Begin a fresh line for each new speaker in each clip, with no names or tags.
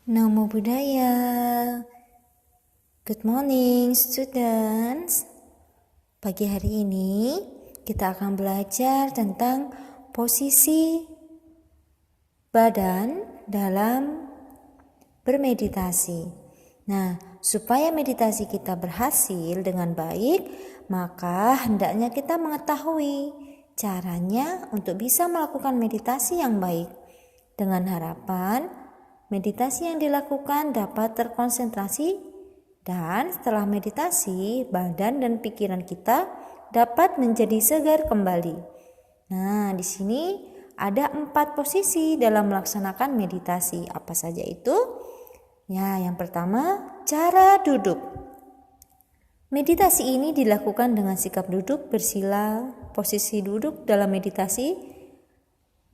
Namo Buddhaya. Good morning students. Pagi hari ini kita akan belajar tentang posisi badan dalam bermeditasi. Nah, supaya meditasi kita berhasil dengan baik, maka hendaknya kita mengetahui caranya untuk bisa melakukan meditasi yang baik. Dengan harapan meditasi yang dilakukan dapat terkonsentrasi, dan setelah meditasi, badan dan pikiran kita dapat menjadi segar kembali. Nah, di sini ada 4 posisi dalam melaksanakan meditasi. Apa saja itu? Ya, yang pertama, cara duduk. Meditasi ini dilakukan dengan sikap duduk bersila. Posisi duduk dalam meditasi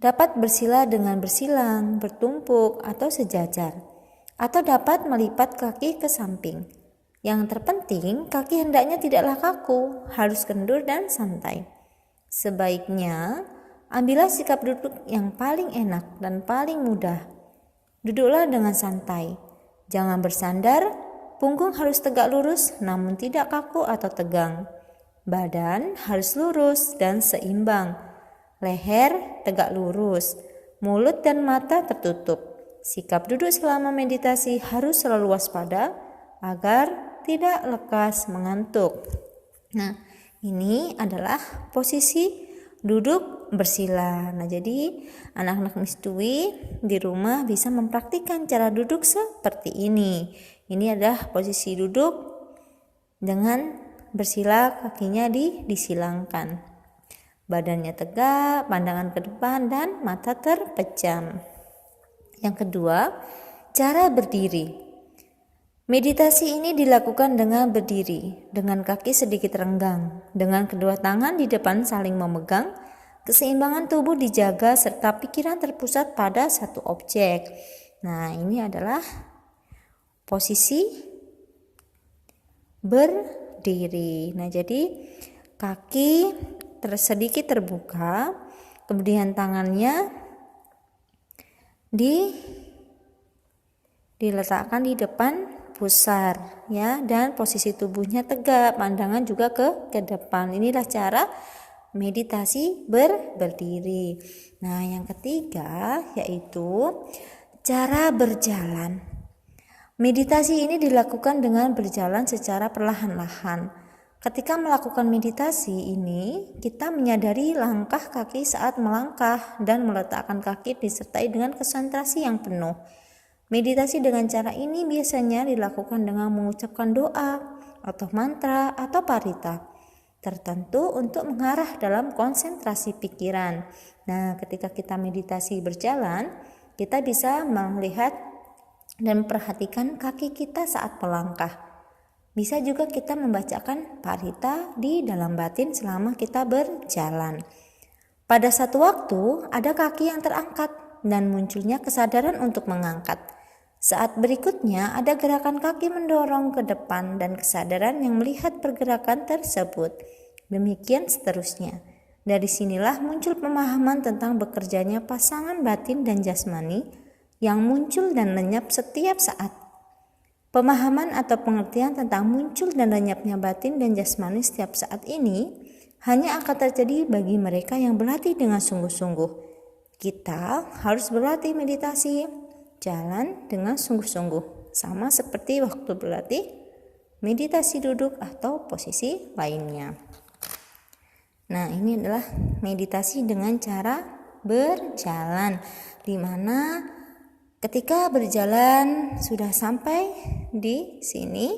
dapat bersila dengan bersilang, bertumpuk, atau sejajar, atau dapat melipat kaki ke samping. Yang terpenting, kaki hendaknya tidaklah kaku, harus kendur dan santai. Sebaiknya, ambillah sikap duduk yang paling enak dan paling mudah. Duduklah dengan santai, jangan bersandar, punggung harus tegak lurus namun tidak kaku atau tegang. Badan harus lurus dan seimbang. Leher tegak lurus, mulut dan mata tertutup. Sikap duduk selama meditasi harus selalu waspada agar tidak lekas mengantuk. Nah, ini adalah posisi duduk bersila. Nah, jadi anak-anak mistui di rumah bisa mempraktikkan cara duduk seperti ini. Ini adalah posisi duduk dengan bersila, kakinya disilangkan. Badannya tegak, pandangan ke depan, dan mata terpejam. Yang kedua, cara berdiri. Meditasi ini dilakukan dengan berdiri, dengan kaki sedikit renggang, dengan kedua tangan di depan saling memegang, keseimbangan tubuh dijaga, serta pikiran terpusat pada satu objek. Nah, ini adalah posisi berdiri. Nah, jadi kaki sedikit terbuka, kemudian tangannya diletakkan di depan pusar, ya, dan posisi tubuhnya tegak, pandangan juga ke depan. Inilah cara meditasi berdiri. Nah, yang ketiga yaitu cara berjalan. Meditasi ini dilakukan dengan berjalan secara perlahan-lahan. Ketika melakukan meditasi ini, kita menyadari langkah kaki saat melangkah dan meletakkan kaki disertai dengan konsentrasi yang penuh. Meditasi dengan cara ini biasanya dilakukan dengan mengucapkan doa atau mantra atau parita tertentu untuk mengarah dalam konsentrasi pikiran. Nah, ketika kita meditasi berjalan, kita bisa melihat dan memperhatikan kaki kita saat melangkah. Bisa juga kita membacakan parita di dalam batin selama kita berjalan. Pada satu waktu ada kaki yang terangkat dan munculnya kesadaran untuk mengangkat. Saat berikutnya ada gerakan kaki mendorong ke depan dan kesadaran yang melihat pergerakan tersebut. Demikian seterusnya. Dari sinilah muncul pemahaman tentang bekerjanya pasangan batin dan jasmani yang muncul dan lenyap setiap saat. Pemahaman atau pengertian tentang muncul dan lenyapnya batin dan jasmani setiap saat ini hanya akan terjadi bagi mereka yang berlatih dengan sungguh-sungguh. Kita harus berlatih meditasi, jalan dengan sungguh-sungguh, sama seperti waktu berlatih meditasi duduk atau posisi lainnya. Nah, ini adalah meditasi dengan cara berjalan, di mana ketika berjalan sudah sampai di sini,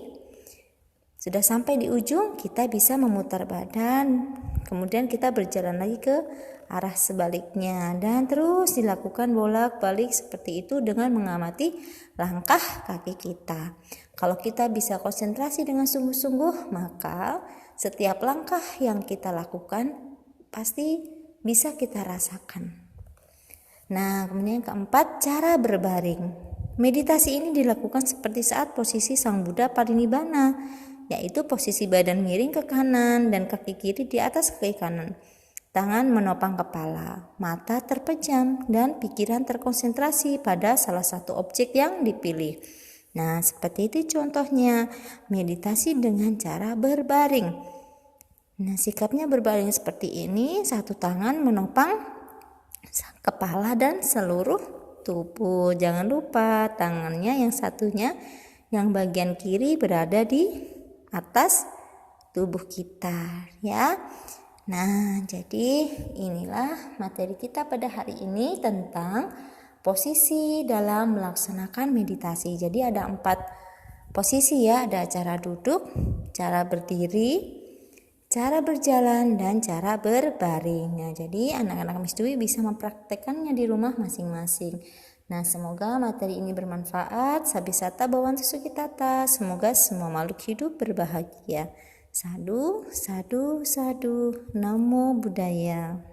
sudah sampai di ujung, kita bisa memutar badan, kemudian kita berjalan lagi ke arah sebaliknya dan terus dilakukan bolak-balik seperti itu dengan mengamati langkah kaki kita. Kalau kita bisa konsentrasi dengan sungguh-sungguh, maka setiap langkah yang kita lakukan pasti bisa kita rasakan. Nah, kemudian yang keempat, cara berbaring. Meditasi ini dilakukan seperti saat posisi Sang Buddha Parinibbana, yaitu posisi badan miring ke kanan dan kaki kiri di atas kaki kanan. Tangan menopang kepala, mata terpejam, dan pikiran terkonsentrasi pada salah satu objek yang dipilih. Nah, seperti itu contohnya meditasi dengan cara berbaring. Nah, sikapnya berbaring seperti ini, satu tangan menopang kepala dan seluruh tubuh. Jangan lupa tangannya yang satunya, yang bagian kiri berada di atas tubuh kita, ya. Nah, jadi inilah materi kita pada hari ini tentang posisi dalam melaksanakan meditasi. Jadi ada 4 posisi ya, ada cara duduk, cara berdiri, cara berjalan, dan cara berbaring. Nah, jadi anak-anak Miss Dwi bisa mempraktekannya di rumah masing-masing. Nah, semoga materi ini bermanfaat. Sabisata Bhavantu Sukhitata. Semoga semua makhluk hidup berbahagia. Sadu, sadu, sadu. Namo Buddhaya.